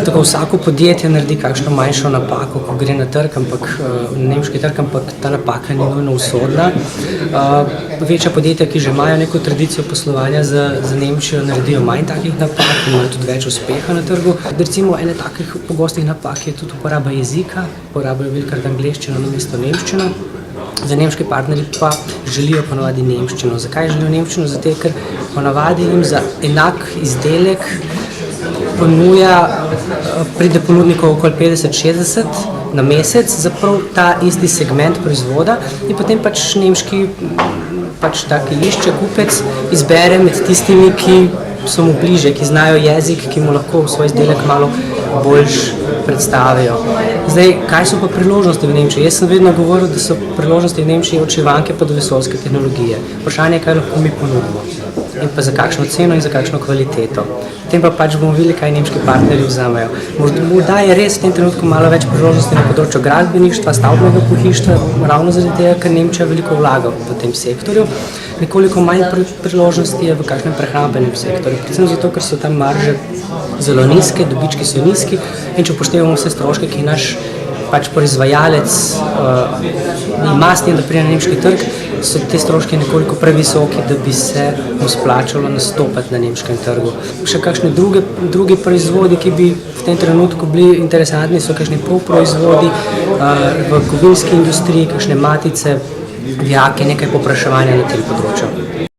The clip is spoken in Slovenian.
Tako vsako podjetje naredi kakšno manjšo napako, ko gre na trg, nemški trg, ampak ta napaka ni nujno usodna. Večja podjetja, ki že imajo neko tradicijo poslovanja z Nemčijo, naredijo manj takih napak, imajo tudi več uspeha na trgu. Recimo ene takih pogostih napak je tudi uporaba jezika, uporabljajo velikokrat angleščino namesto nemščino. Za nemški partnerji pa želijo ponavadi nemščino. Zakaj želijo nemščino? Zato, ker ponavadi jim za enak izdelek pride ponudnikov okoli 50-60 na mesec za prav ta isti segment proizvoda in potem nemški taki išče kupec izbere med tistimi, ki so mu bliže, ki znajo jezik, ki mu lahko svoj izdelek malo boljš predstavijo. Zdaj, kaj so pa priložnosti v Nemčiji? Jaz sem vedno govoril, da so priložnosti v Nemčiji od šivanke pa do vesoljske tehnologije. Vprašanje je, kaj lahko mi ponudimo in pa za kakšno ceno in za kakšno kvaliteto. Potem pa bomo videli, kaj nemški partnerji vzamejo. Morda je res v tem trenutku malo več priložnosti na področju gradbeništva, stavbnega pohištva, ravno zaradi tega, ker Nemčija veliko vlaga v tem sektorju. Nekoliko manj priložnosti je v kakšnem prehrambenem sektorju, predvsem zato, ker so tam marže zelo nizke, dobički so nizki in če upoštevamo vse stroške, ki naš proizvajalec ima s tem, da pride na nemški trg, so te stroške nekoliko previsoki, da bi se mu splačalo nastopati na nemškem trgu. Še kakšne druge proizvodi, ki bi v tem trenutku bili interesantni, so kakšni polproizvodi v kovinski industriji, kakšne matice, vijake, nekaj povpraševanja na tem področju.